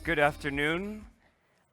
Good afternoon.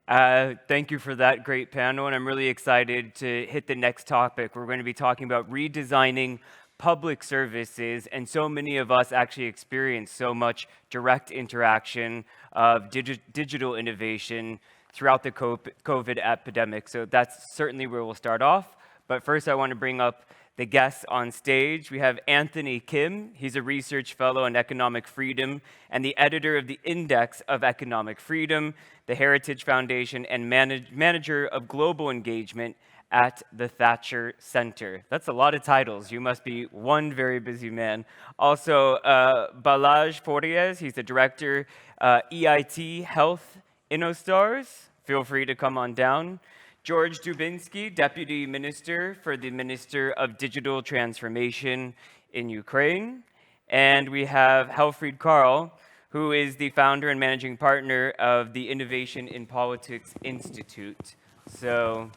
Thank you for that great panel, and I'm really excited to hit the next topic. We're going to be talking about redesigning public services, and so many of us actually experience so much direct interaction of digital innovation throughout the COVID epidemic. So that's certainly where we'll start off. But first, I want to bring up the guests on stage. We have Anthony Kim. He's a research fellow in economic freedom and the editor of the Index of Economic Freedom, the Heritage Foundation, and manager of global engagement at the Thatcher Center. That's a lot of titles. You must be one very busy man. Also, Balazs Porteas, he's the director, EIT Health InnoStars. Feel free to come on down. George Dubinsky, Deputy Minister for the Minister of Digital Transformation in Ukraine. And we have Helfried Karl, who is the founder and managing partner of the Innovation in Politics Institute. So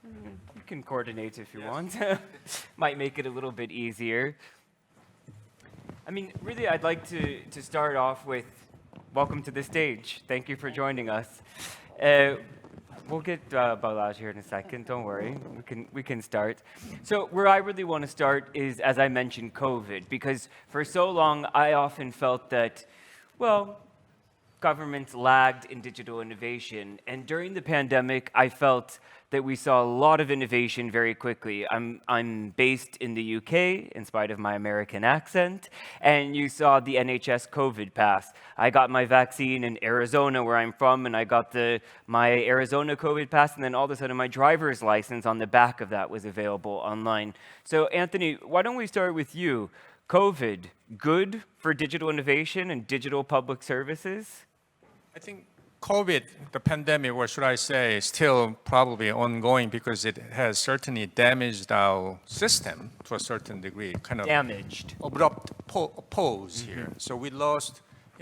you can coordinate if you want. Might make it a little bit easier. I mean, really, I'd like to start off with welcome to the stage. Thank you for joining us. We'll get Balazs here in a second, don't worry, we can start. So where I really want to start is, as I mentioned, COVID, because for so long I often felt that, well, governments lagged in digital innovation, and during the pandemic I felt that we saw a lot of innovation very quickly. I'm based in the UK, in spite of my American accent, and you saw the NHS COVID pass. I got my vaccine in Arizona, where I'm from, and I got my Arizona COVID pass, and then all of a sudden my driver's license on the back of that was available online. So Anthony, why don't we start with you? COVID, good for digital innovation and digital public services? I think COVID, the pandemic, or should I say, is still probably ongoing because it has certainly damaged our system to a certain degree. Kind of Damaged. abrupt pause here. So we lost,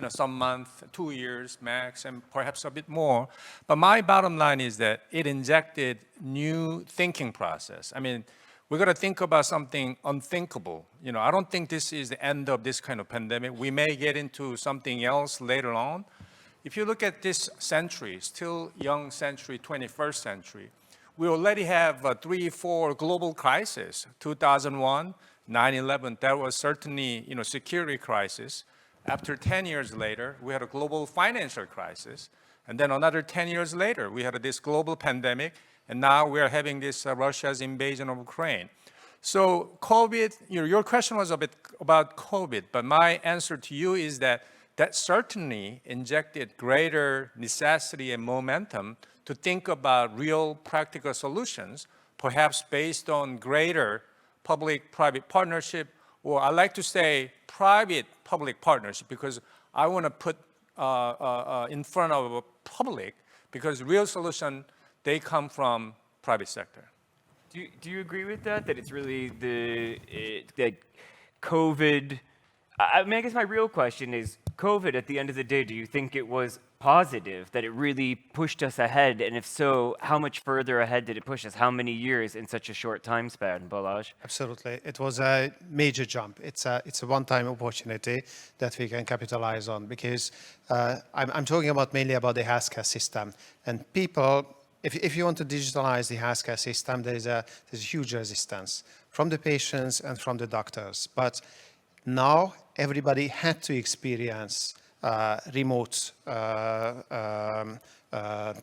some month, 2 years max, and perhaps a bit more. But my bottom line is that it injected new thinking process. I mean, we got to think about something unthinkable. I don't think this is the end of this kind of pandemic. We may get into something else later on. If you look at this century, still young century, 21st century, we already have 3, 4 global crises. 2001, 9/11, that was certainly security crisis. After 10 years later, we had a global financial crisis. And then another 10 years later, we had this global pandemic. And now we are having this Russia's invasion of Ukraine. So COVID, your question was a bit about COVID, but my answer to you is that certainly injected greater necessity and momentum to think about real practical solutions, perhaps based on greater public-private partnership, or I like to say private-public partnership, because I want to put in front of public, because real solution, they come from private sector. Do you agree with that? That it's really that COVID? I mean, I guess my real question is, COVID, at the end of the day, do you think it was positive, that it really pushed us ahead? And if so, how much further ahead did it push us? How many years in such a short time span, Balazs? Absolutely. It was a major jump. It's a one-time opportunity that we can capitalize on, because I'm talking about mainly about the healthcare system. And people, if you want to digitalize the healthcare system, there's a huge resistance from the patients and from the doctors. But now everybody had to experience remote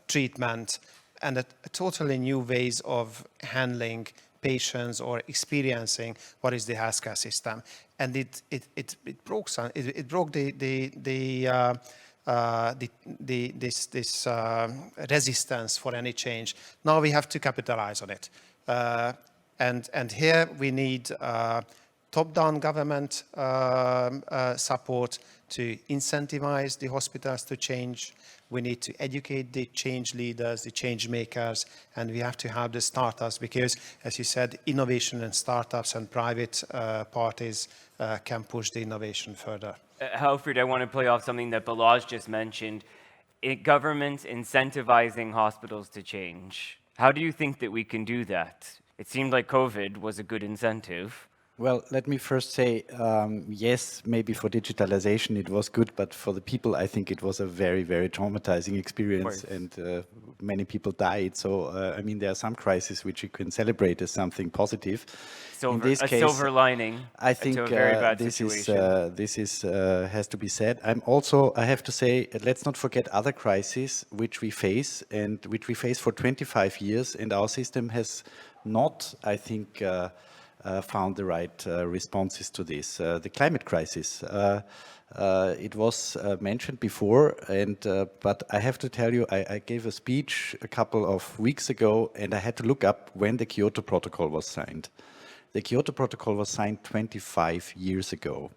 treatment and a totally new ways of handling patients or experiencing what is the healthcare system. And it broke this resistance for any change. Now we have to capitalize on it. And here we need top-down government support to incentivize the hospitals to change. We need to educate the change leaders, the change makers, and we have to have the startups, because, as you said, innovation and startups and private parties can push the innovation further. Helfried, I want to play off something that Balazs just mentioned. Governments incentivizing hospitals to change. How do you think that we can do that? It seemed like COVID was a good incentive. Well, let me first say, yes, maybe for digitalization it was good, but for the people, I think it was a very, very traumatizing experience, course. and many people died. So, I mean, there are some crises which you can celebrate as something positive. In this A case, silver lining I to a think very bad this situation. is has to be said. I have to say, let's not forget other crises which we face and which we face for 25 years, and our system has not, I think, found the right responses to this. The climate crisis. It was mentioned before, and but I have to tell you, I gave a speech a couple of weeks ago, and I had to look up when the Kyoto Protocol was signed. The Kyoto Protocol was signed 25 years ago.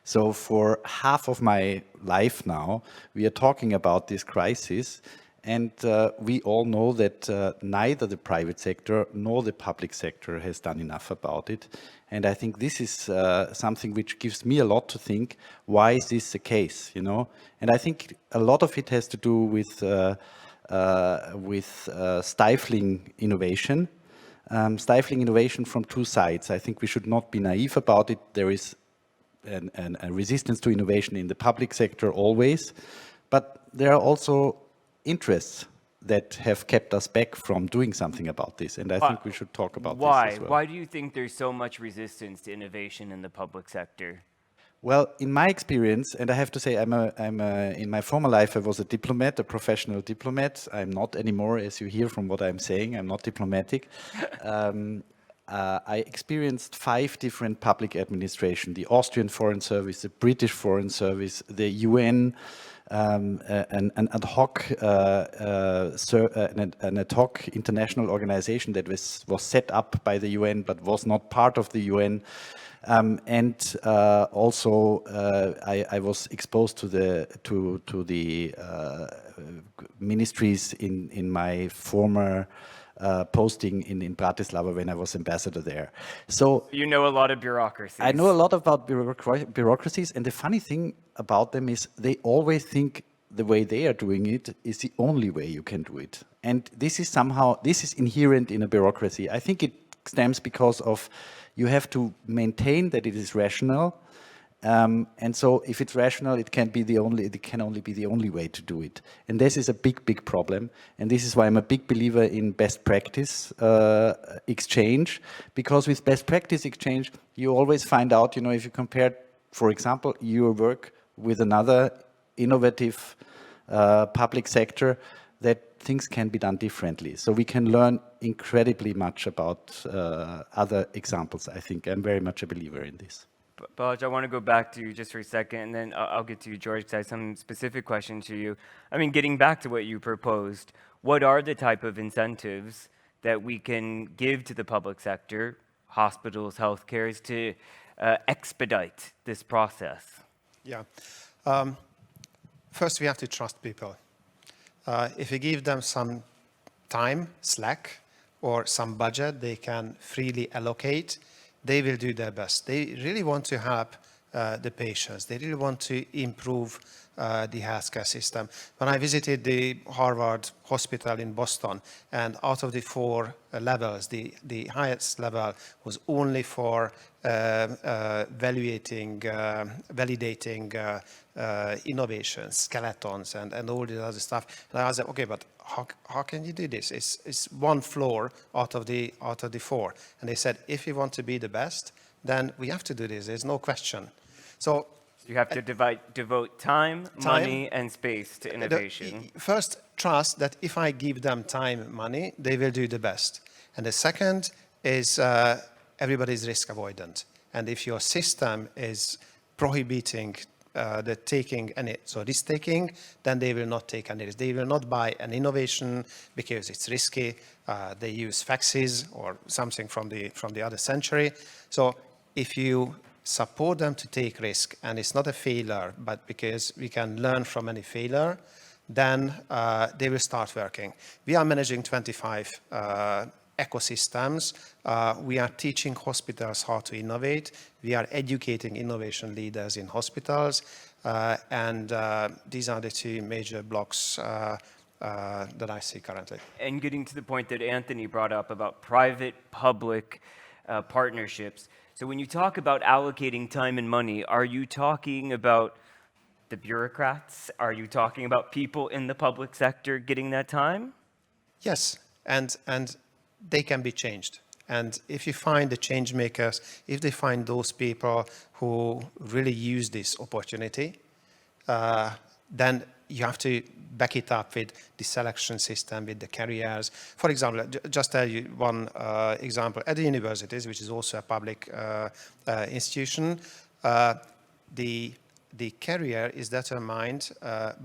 So for half of my life now, we are talking about this crisis, and we all know that neither the private sector nor the public sector has done enough about it. And I think this is something which gives me a lot to think. Why is this the case? You know, and I think a lot of it has to do with stifling innovation. Stifling innovation from two sides. I think we should not be naive about it. There is a resistance to innovation in the public sector always, but there are also interests that have kept us back from doing something about this, and I think we should talk about this Why? as well. Why do you think there's so much resistance to innovation in the public sector? Well, in my experience, and I have to say, in my former life, I was a diplomat, a professional diplomat. I'm not anymore, as you hear from what I'm saying. I'm not diplomatic. I experienced 5 different public administration: the Austrian Foreign Service, the British Foreign Service, the UN, an ad hoc an ad hoc international organization that was set up by the UN but was not part of the UN. And also, I was exposed to the ministries in my former posting in Bratislava when I was ambassador there. So You know a lot of bureaucracies. I know a lot about bureaucracies, and the funny thing about them is they always think the way they are doing it is the only way you can do it. And this is inherent in a bureaucracy. I think it stems because of you have to maintain that it is rational. And so if it's rational, it can only be the only way to do it. And this is a big, big problem. And this is why I'm a big believer in best practice exchange, because with best practice exchange, you always find out, if you compare, for example, your work with another innovative public sector, that things can be done differently. So we can learn incredibly much about other examples, I think. I'm very much a believer in this. Balaj, I want to go back to you just for a second, and then I'll get to you, George, because I have some specific questions to you. I mean, getting back to what you proposed, what are the type of incentives that we can give to the public sector, hospitals, healthcares, to expedite this process? Yeah. First, we have to trust people. If you give them some time, slack, or some budget they can freely allocate, they will do their best. They really want to help the patients. They really want to improve the healthcare system. When I visited the Harvard Hospital in Boston, and out of the 4 levels, the highest level was only for validating innovations, skeletons, and all this other stuff. And I was like, okay, but how can you do this? It's 1 floor out of the 4. And they said, if you want to be the best, then we have to do this. There's no question. So you have to devote time, money, and space to innovation. First, trust that if I give them time, money, they will do the best. And the second is everybody is risk avoidant. And if your system is prohibiting the taking any, so risk taking, then they will not take any risk. They will not buy an innovation because it's risky. They use faxes or something from the other century. So if you support them to take risk, and it's not a failure, but because we can learn from any failure, then they will start working. We are managing 25 ecosystems. We are teaching hospitals how to innovate. We are educating innovation leaders in hospitals. And these are the 2 major blocks that I see currently. And getting to the point that Anthony brought up about private-public partnerships, So when you talk about allocating time and money, are you talking about the bureaucrats? Are you talking about people in the public sector getting that time? Yes, and they can be changed. And if you find the change makers, if they find those people who really use this opportunity, then you have to back it up with the selection system, with the careers. For example, just tell you one example. At the universities, which is also a public institution, the career is determined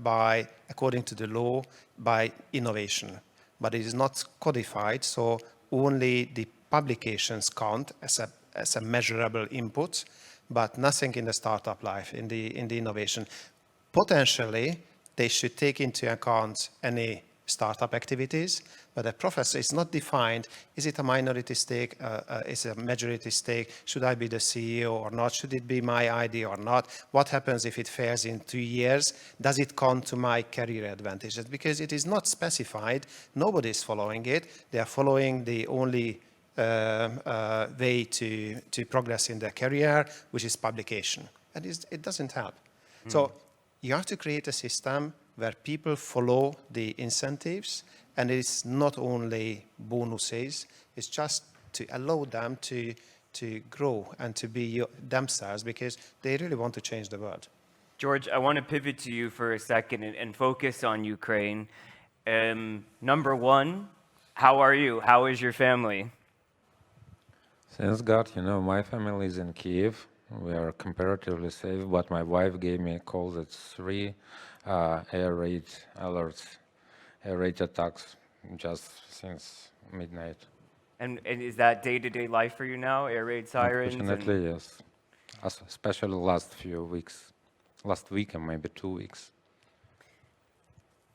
by, according to the law, by innovation. But it is not codified, so only the publications count as a measurable input, but nothing in the startup life, in the innovation. Potentially, they should take into account any startup activities, but a professor is not defined. Is it a minority stake? Is it a majority stake? Should I be the CEO or not? Should it be my idea or not? What happens if it fails in 2 years? Does it count to my career advantages? Because it is not specified. Nobody is following it. They are following the only way to progress in their career, which is publication. And it doesn't help. So you have to create a system where people follow the incentives, and it's not only bonuses, it's just to allow them to grow and to be themselves, because they really want to change the world. George, I want to pivot to you for a second and focus on Ukraine. Number one, how are you? How is your family? Thanks God, my family is in Kiev. We are comparatively safe, but my wife gave me a call that 3 air raid alerts, air raid attacks just since midnight. And is that day-to-day life for you now, air raid sirens? Unfortunately, yes. Especially last few weeks, last week and maybe 2 weeks.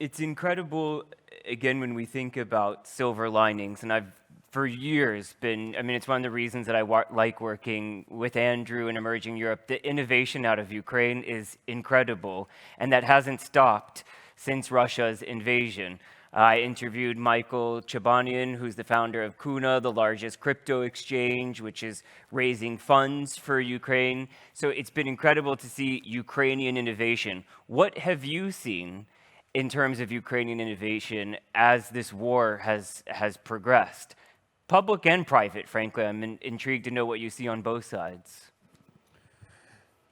It's incredible, again, when we think about silver linings, and I've for years it's one of the reasons that I like working with Andrew in Emerging Europe. The innovation out of Ukraine is incredible, and that hasn't stopped since Russia's invasion. I interviewed Michael Chabanian, who's the founder of Kuna, the largest crypto exchange, which is raising funds for Ukraine. So it's been incredible to see Ukrainian innovation. What have you seen in terms of Ukrainian innovation as this war has progressed? Public and private, frankly. I'm intrigued to know what you see on both sides.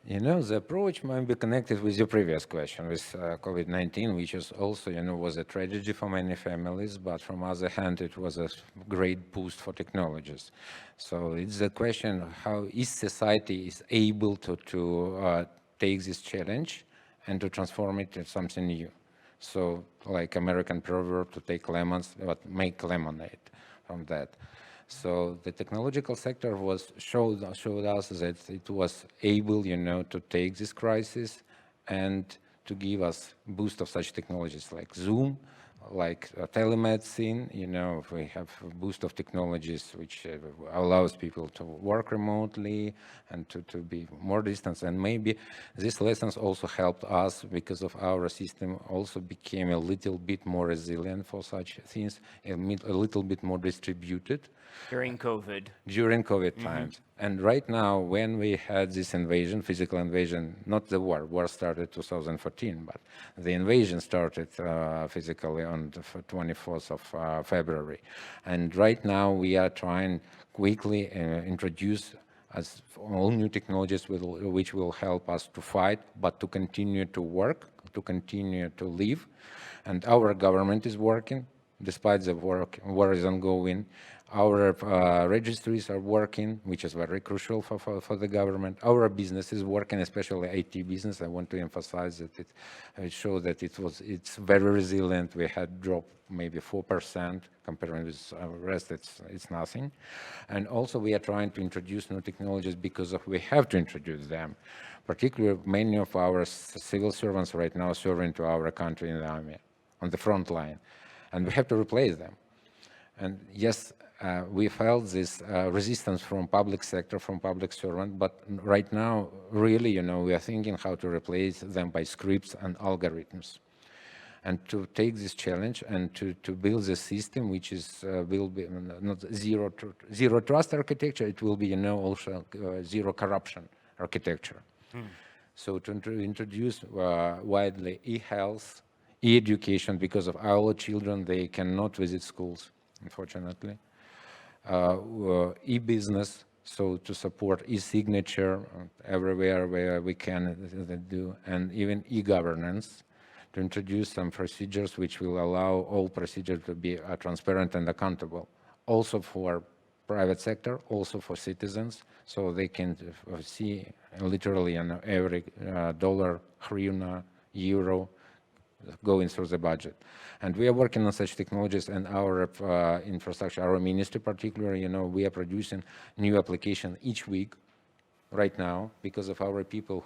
The approach might be connected with your previous question with COVID-19, which is also, was a tragedy for many families, but from other hand, it was a great boost for technologies. So it's the question, how is society is able to take this challenge and to transform it into something new. So like American proverb, to take lemons, but make lemonade from that. So the technological sector showed us that it was able, to take this crisis and to give us boost of such technologies like Zoom, like telemedicine. We have a boost of technologies which allows people to work remotely and to be more distance. And maybe these lessons also helped us because of our system also became a little bit more resilient for such things, a little bit more distributed. During COVID. During COVID times. And right now, when we had this invasion, physical invasion, not the war started 2014, but the invasion started physically on the 24th of February. And right now, we are trying quickly introduce as all new technologies which will help us to fight, but to continue to work, to continue to live. And our government is working, despite the war is ongoing. Our registries are working, which is very crucial for the government. Our business is working, especially IT business. I want to emphasize that it shows that it's very resilient. We had dropped maybe 4% comparing with the rest. It's nothing. And also we are trying to introduce new technologies because we have to introduce them. Particularly many of our civil servants right now serving to our country in the army on the front line, and we have to replace them. And yes, we felt this resistance from public sector, from public servant, but right now, really, we are thinking how to replace them by scripts and algorithms. and to take this challenge and to build a system which is will be not zero trust architecture. It will be, you know, also zero corruption architecture. So to introduce widely e-health, e-education, because of our children, they cannot visit schools, unfortunately. E-business, so to support e-signature everywhere where we can do, and even e-governance, to introduce some procedures which will allow all procedures to be transparent and accountable, also for private sector, also for citizens, so they can see literally every dollar, hryvnia, euro going through the budget. And we are working on such technologies, and our infrastructure, our ministry particularly, you know, we are producing new application each week right now because of our people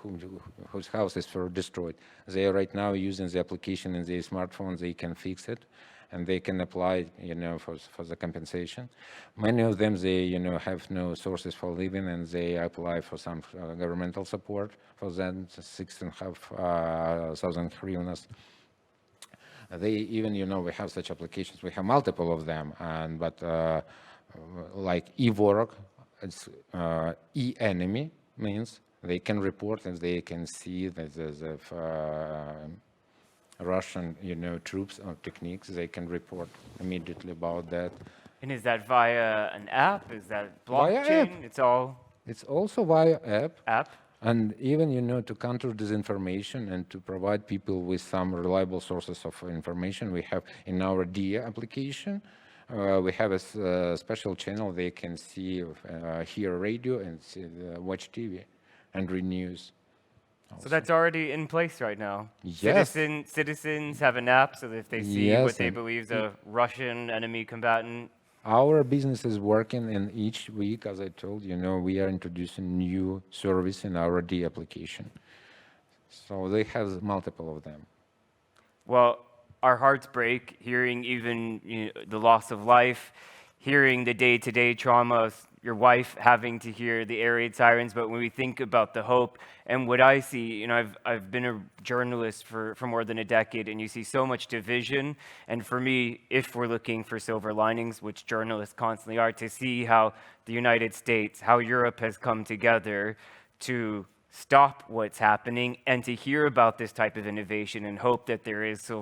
whose houses were destroyed. They are right now using the application in their smartphones. They can fix it, and they can apply, you know, for the compensation. Many of them, they, you know, have no sources for living, and they apply for some governmental support for them, 6,500 hryvnias. They even, you know, we have such applications. We have multiple of them, and but like e-work, it's e-enemy means they can report and they can see that the Russian, you know, troops or techniques. They can report immediately about that. And is that via an app? Is that Via blockchain? app. It's all It's also via app. app? And even, you know, to counter disinformation and to provide people with some reliable sources of information, we have in our DIA application, we have a special channel. They can see, hear radio and watch TV and read news. So that's already in place right now. Yes. Citizens have an app, so that if they see Yes, what they and believe is a Russian enemy combatant, Our business is working, and each week, as I told you, know, we are introducing new service in our D application. So they have multiple of them. well, our hearts break hearing even the loss of life, hearing the day-to-day trauma of your wife having to hear the air raid sirens. But when we think about the hope and what I see, I've been a journalist for more than a decade, and you see so much division. And for me, if we're looking for silver linings, which journalists constantly are, to see how the United States, how Europe has come together to stop what's happening, and to hear about this type of innovation and hope that there is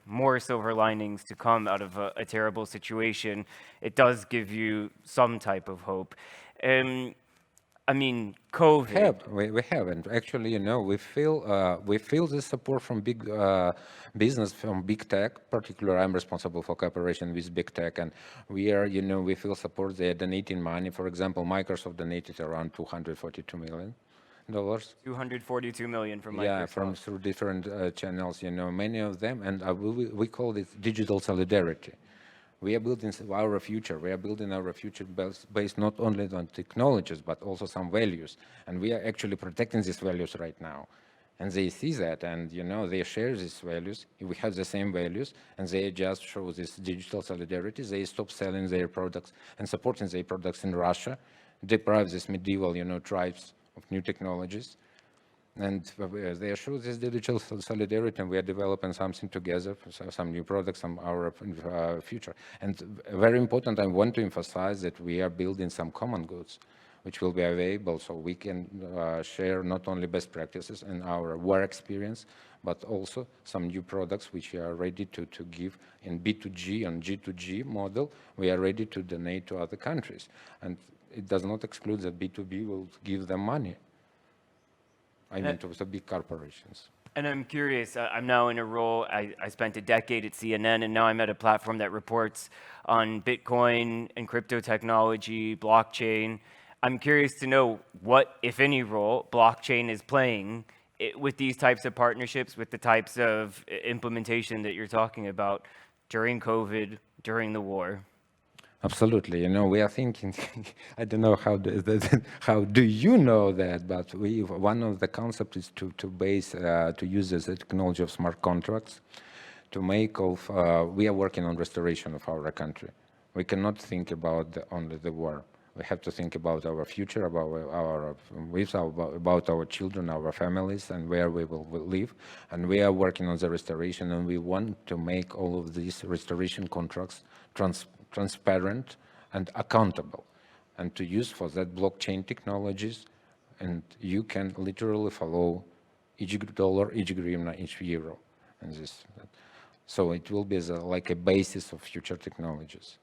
more silver linings to come out of a terrible situation, it does give you some type of hope. I mean, COVID. We haven't actually. We feel the support from big business, from big tech. Particularly, I'm responsible for cooperation with big tech, and we are. We feel support. They are donating money. For example, Microsoft donated around $242 million. 242 million from Microsoft. Yeah, through different channels. Many of them, and we call it digital solidarity. We are building our future. We are building our future based not only on technologies, but also some values. And we are actually protecting these values right now. And they see that, and they share these values. We have the same values, and they just show this digital solidarity. They stop selling their products and supporting their products in Russia, deprive these medieval, tribes of new technologies. And they show this digital solidarity, and we are developing something together, some new products, some our future. And very important, I want to emphasize that we are building some common goods, which will be available, so we can share not only best practices and our work experience, but also some new products which are ready to give in B2G and G2G model. We are ready to donate to other countries. And it does not exclude that B2B will give them money. I mean, to the big corporations. And I'm curious, I'm now in a role, I spent a decade at CNN, and now I'm at a platform that reports on Bitcoin and crypto technology, blockchain. I'm curious to know what, if any, role blockchain is playing with these types of partnerships, with the types of implementation that you're talking about during COVID, during the war. Absolutely. We are thinking, I don't know how do you know that, but one of the concepts is to use the technology of smart contracts to make we are working on restoration of our country. We cannot think about only the war. We have to think about our future, about our children, our families, and where we will live. And we are working on the restoration, and we want to make all of these restoration contracts transparent and accountable, and to use for that blockchain technologies. And you can literally follow each dollar, each hryvnia, each euro, and this. So it will be like a basis of future technologies.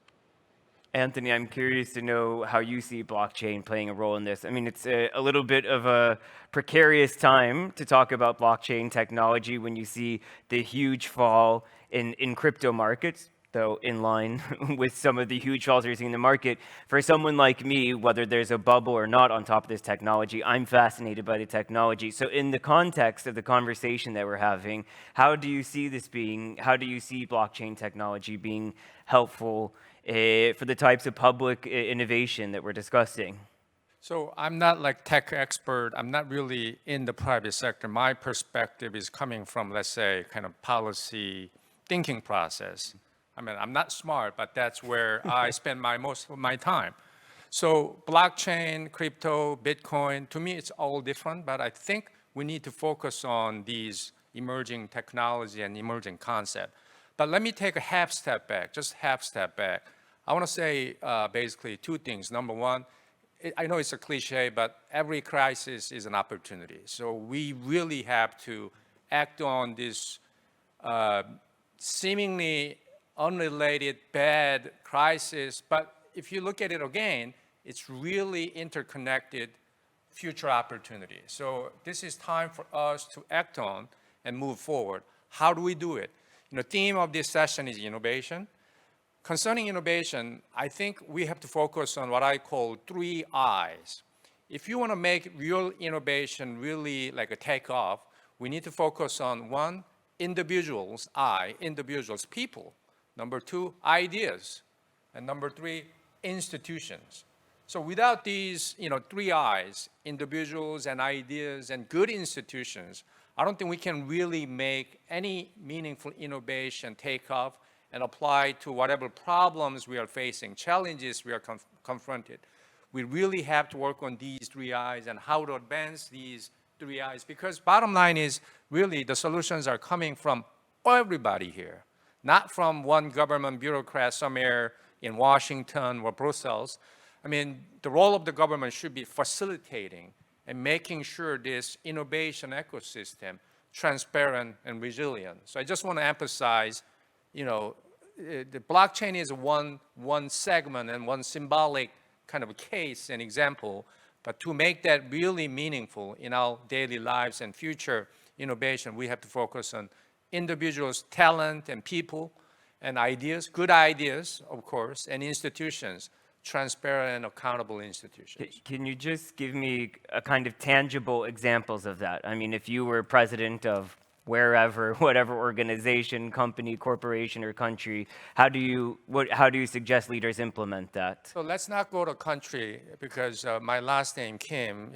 Anthony, I'm curious to know how you see blockchain playing a role in this. I mean, it's a little bit of a precarious time to talk about blockchain technology when you see the huge fall in crypto markets, though in line with some of the huge falls you're seeing in the market. For someone like me, whether there's a bubble or not on top of this technology, I'm fascinated by the technology. So in the context of the conversation that we're having, how do you see blockchain technology being helpful for the types of public innovation that we're discussing? So I'm not like tech expert. I'm not really in the private sector. My perspective is coming from, let's say, kind of policy thinking process. I mean, I'm not smart, but that's where I spend most of my time. So blockchain, crypto, Bitcoin, to me, it's all different, but I think we need to focus on these emerging technology and emerging concept. But let me take a half step back, just half step back. I want to say basically two things. Number one, I know it's a cliche, but every crisis is an opportunity. So we really have to act on this seemingly unrelated bad crisis. But if you look at it again, it's really interconnected future opportunity. So this is time for us to act on and move forward. How do we do it? The theme of this session is innovation. Concerning innovation, I think we have to focus on what I call 3 I's. If you want to make real innovation really like a takeoff, we need to focus on 1, individuals, individuals, people. Number 2, ideas. And number 3, institutions. So without these 3 I's, individuals and ideas and good institutions, I don't think we can really make any meaningful innovation take off and apply to whatever problems we are facing, challenges we are confronted. We really have to work on these 3 I's and how to advance these 3 I's, because bottom line is really the solutions are coming from everybody here, not from one government bureaucrat somewhere in Washington or Brussels. I mean, the role of the government should be facilitating and making sure this innovation ecosystem transparent and resilient. So I just want to emphasize, the blockchain is one segment and one symbolic kind of a case and example, but to make that really meaningful in our daily lives and future innovation, we have to focus on individuals, talent, and people, and ideas, good ideas, of course, and institutions, transparent and accountable institutions. Can you just give me a kind of tangible examples of that? I mean, if you were president of wherever, whatever organization, company, corporation, or country, how do you suggest leaders implement that? So let's not go to country, because my last name, Kim,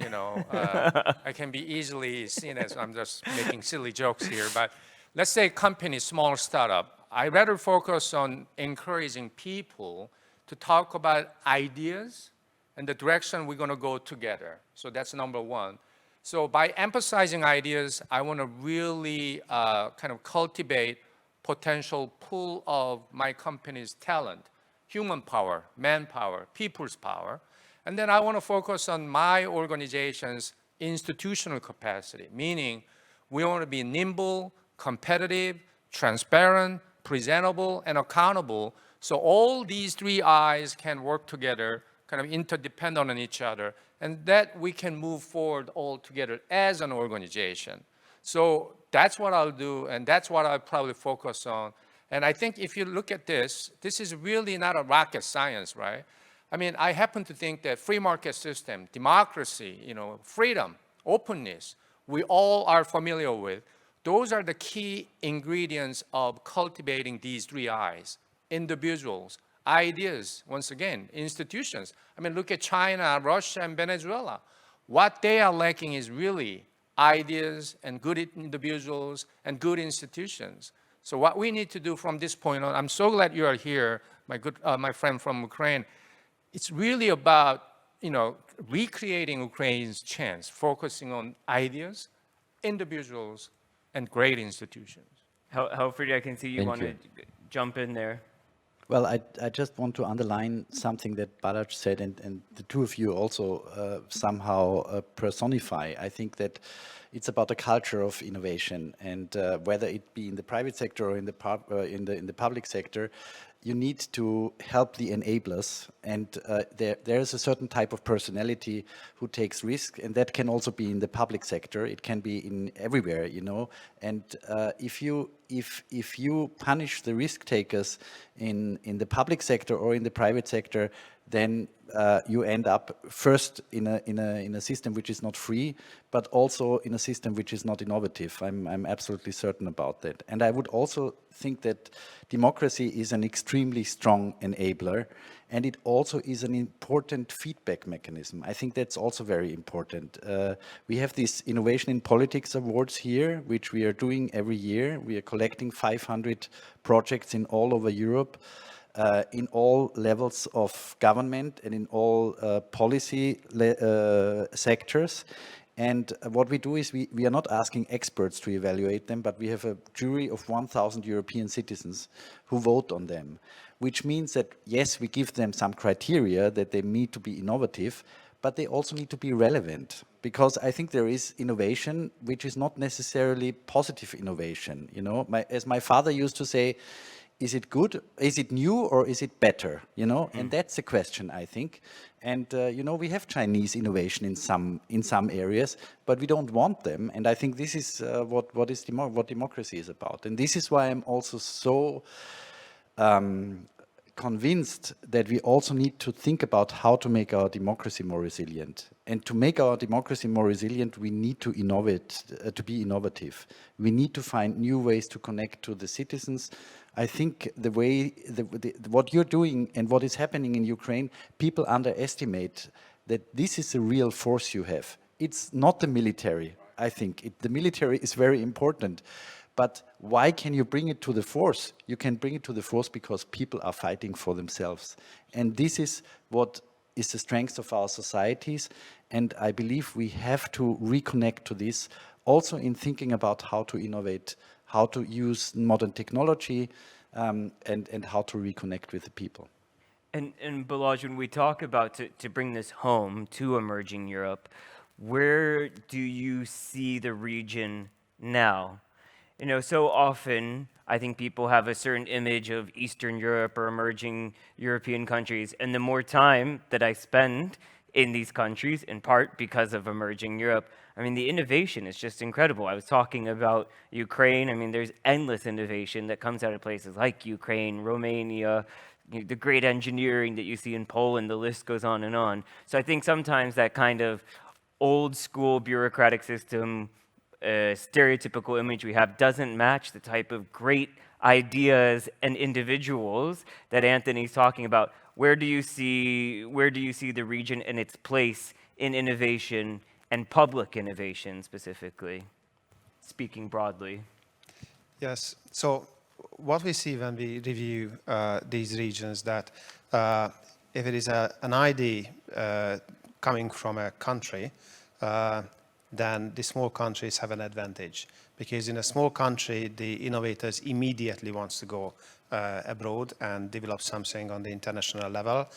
I can be easily seen as I'm just making silly jokes here. But let's say company, small startup. I rather focus on encouraging people to talk about ideas and the direction we're going to go together. So that's number 1. So by emphasizing ideas, I want to really kind of cultivate potential pool of my company's talent, human power, manpower, people's power. And then I want to focus on my organization's institutional capacity, meaning we want to be nimble, competitive, transparent, presentable, and accountable. So all these 3 I's can work together, kind of interdependent on each other, and that we can move forward all together as an organization. So that's what I'll do, and that's what I'll probably focus on. And I think if you look at this is really not a rocket science, right? I mean, I happen to think that free market system, democracy, freedom, openness, we all are familiar with. Those are the key ingredients of cultivating these 3 I's. Individuals, ideas, once again, institutions. I mean, look at China, Russia, and Venezuela. What they are lacking is really ideas and good individuals and good institutions. So what we need to do from this point on, I'm so glad you are here, my friend from Ukraine. it's really about, recreating Ukraine's chance, focusing on ideas, individuals, and great institutions. Helfried, I can see you Thank want to you. jump in there. Well, I just want to underline something that Balázs said, and the two of you also somehow personify. I think that it's about a culture of innovation, and whether it be in the private sector or in the public sector, you need to help the enablers, and there is a certain type of personality who takes risk, and that can also be in the public sector. It can be in everywhere, you know. And if you punish the risk takers in the public sector or in the private sector, then you end up first in a system which is not free, but also in a system which is not innovative. I'm absolutely certain about that. And I would also think that democracy is an extremely strong enabler, and it also is an important feedback mechanism. I think that's also very important. We have this Innovation in Politics Awards here, which we are doing every year. We are collecting 500 projects in all over Europe, in all levels of government and in all policy sectors. And what we do is we are not asking experts to evaluate them, but we have a jury of 1,000 European citizens who vote on them, which means that, yes, we give them some criteria that they need to be innovative, but they also need to be relevant. Because I think there is innovation which is not necessarily positive innovation. You know, as my father used to say, is it good? Is it new or is it better? You know, and that's the question, I think. And you know, we have Chinese innovation in some areas, but we don't want them. And I think this is what democracy is about. And this is why I'm also so convinced that we also need to think about how to make our democracy more resilient. And to make our democracy more resilient, we need to innovate, to be innovative. We need to find new ways to connect to the citizens. I think what you're doing and what is happening in Ukraine, people underestimate that this is a real force you have. It's not the military, I think. The military is very important. But why can you bring it to the force? You can bring it to the force because people are fighting for themselves. And this is what is the strength of our societies. And I believe we have to reconnect to this, also in thinking about how to innovate, how to use modern technology, and how to reconnect with the people. And Balázs, when we talk about to bring this home to emerging Europe, where do you see the region now? You know, so often I think people have a certain image of Eastern Europe or emerging European countries, and the more time that I spend in these countries, in part because of emerging Europe, I mean, the innovation is just incredible. I was talking about Ukraine. I mean, there's endless innovation that comes out of places like Ukraine, Romania, the great engineering that you see in Poland, the list goes on and on. So I think sometimes that kind of old school bureaucratic system stereotypical image we have doesn't match the type of great ideas and individuals that Anthony's talking about. Where do you see the region and its place in innovation and public innovation specifically, speaking broadly? Yes. So what we see when we review these regions, that if it is an idea coming from a country, then the small countries have an advantage, because in a small country, the innovators immediately wants to go abroad and develop something on the international level,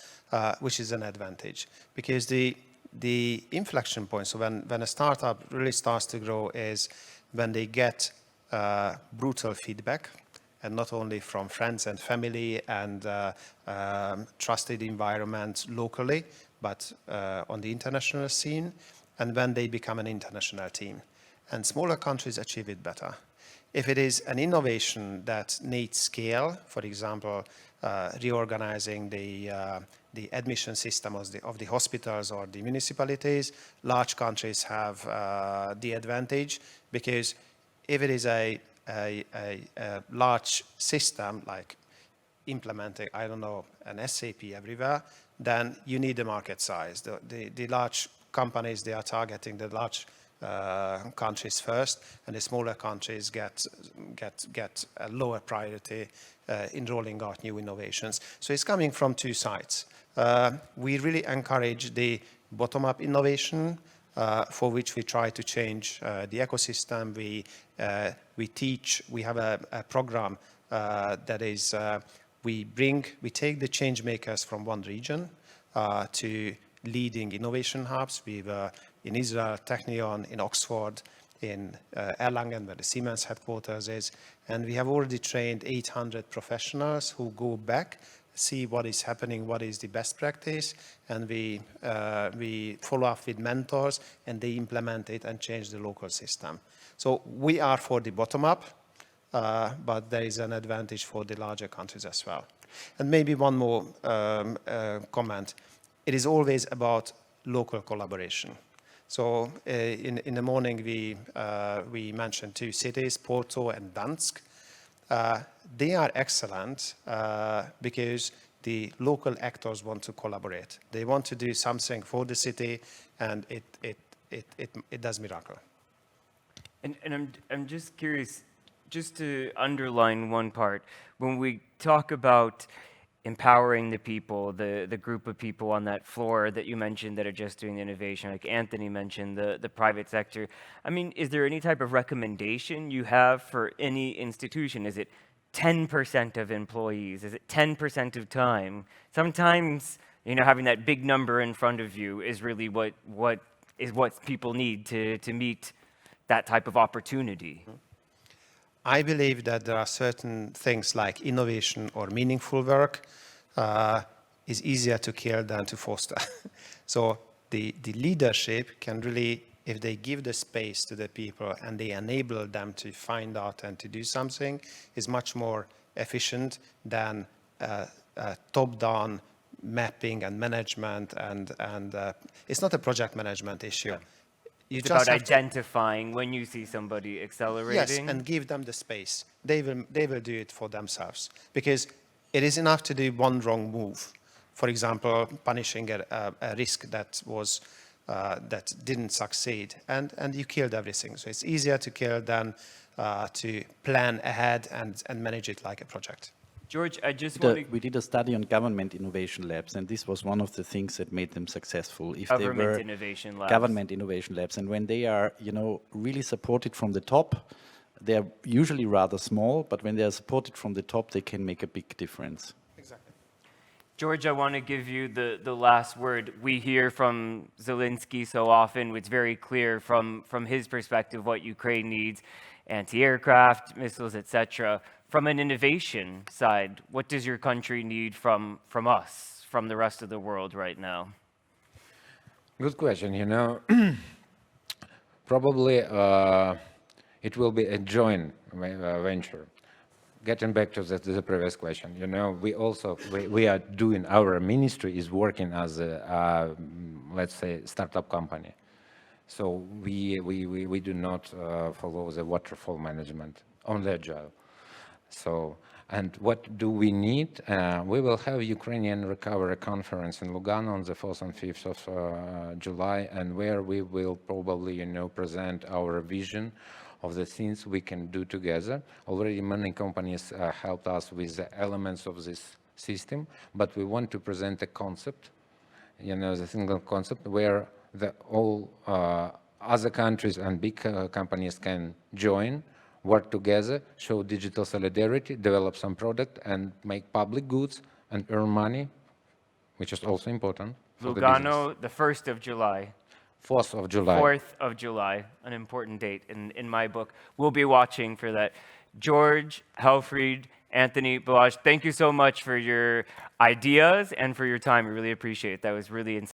which is an advantage. Because the inflection point, so when a startup really starts to grow, is when they get brutal feedback, and not only from friends and family and trusted environment locally, but on the international scene, and when they become an international team. And smaller countries achieve it better. If it is an innovation that needs scale, for example, reorganizing the admission system of the hospitals or the municipalities, large countries have the advantage, because if it is a large system, like implementing, I don't know, an SAP everywhere, then you need the market size. The large companies, they are targeting the large countries first, and the smaller countries get a lower priority in rolling out new innovations. So it's coming from two sides. We really encourage the bottom-up innovation, for which we try to change the ecosystem. We teach. We have a program that is we take the change makers from one region to leading innovation hubs. We've in Israel, Technion, in Oxford, in Erlangen, where the Siemens headquarters is, and we have already trained 800 professionals who go back, see what is happening, what is the best practice, and we follow up with mentors, and they implement it and change the local system. So we are for the bottom-up, but there is an advantage for the larger countries as well. And maybe one more comment. It is always about local collaboration. So in the morning, we mentioned two cities, Porto and Dansk. They are excellent because the local actors want to collaborate. They want to do something for the city, and it does miracle. And I'm just curious, just to underline one part, when we talk about empowering the people, the group of people on that floor that you mentioned that are just doing innovation, like Anthony mentioned, the private sector. I mean, is there any type of recommendation you have for any institution? Is it 10% of employees? Is it 10% of time? Sometimes, having that big number in front of you is really what people need to meet that type of opportunity. I believe that there are certain things like innovation or meaningful work is easier to kill than to foster. So the leadership can really, if they give the space to the people and they enable them to find out and to do something, is much more efficient than top-down mapping and management. And it's not a project management issue. Yeah. You It's just about have to- identifying when you see somebody accelerating. Yes, and give them the space. They will do it for themselves, because it is enough to do one wrong move. For example, punishing a risk that didn't succeed, and you killed everything. So it's easier to kill than to plan ahead and manage it like a project. George, I just want to... We did a study on government innovation labs, and this was one of the things that made them successful. If Government they were innovation labs. government innovation labs, and when they are, really supported from the top, they're usually rather small, but when they are supported from the top, they can make a big difference. Exactly. George, I want to give you the last word. We hear from Zelensky so often. It's very clear from his perspective what Ukraine needs: anti-aircraft, missiles, etc. From an innovation side, what does your country need from us, from the rest of the world right now? Good question. Probably it will be a joint venture. Getting back to the previous question, we are doing, our ministry is working as a, let's say, startup company. So we do not follow the waterfall management, only agile. So, and what do we need? We will have Ukrainian Recovery Conference in Lugano on the 4th and 5th of July, and where we will probably, present our vision of the things we can do together. Already many companies helped us with the elements of this system, but we want to present a concept, the single concept where all other countries and big companies can join, work together, show digital solidarity, develop some product, and make public goods and earn money, which is also important for the business. Lugano, the 1st of July. 4th of July. 4th of July, an important date in my book. We'll be watching for that. George, Helfried, Anthony, Balazs, thank you so much for your ideas and for your time. We really appreciate it. That was really insightful.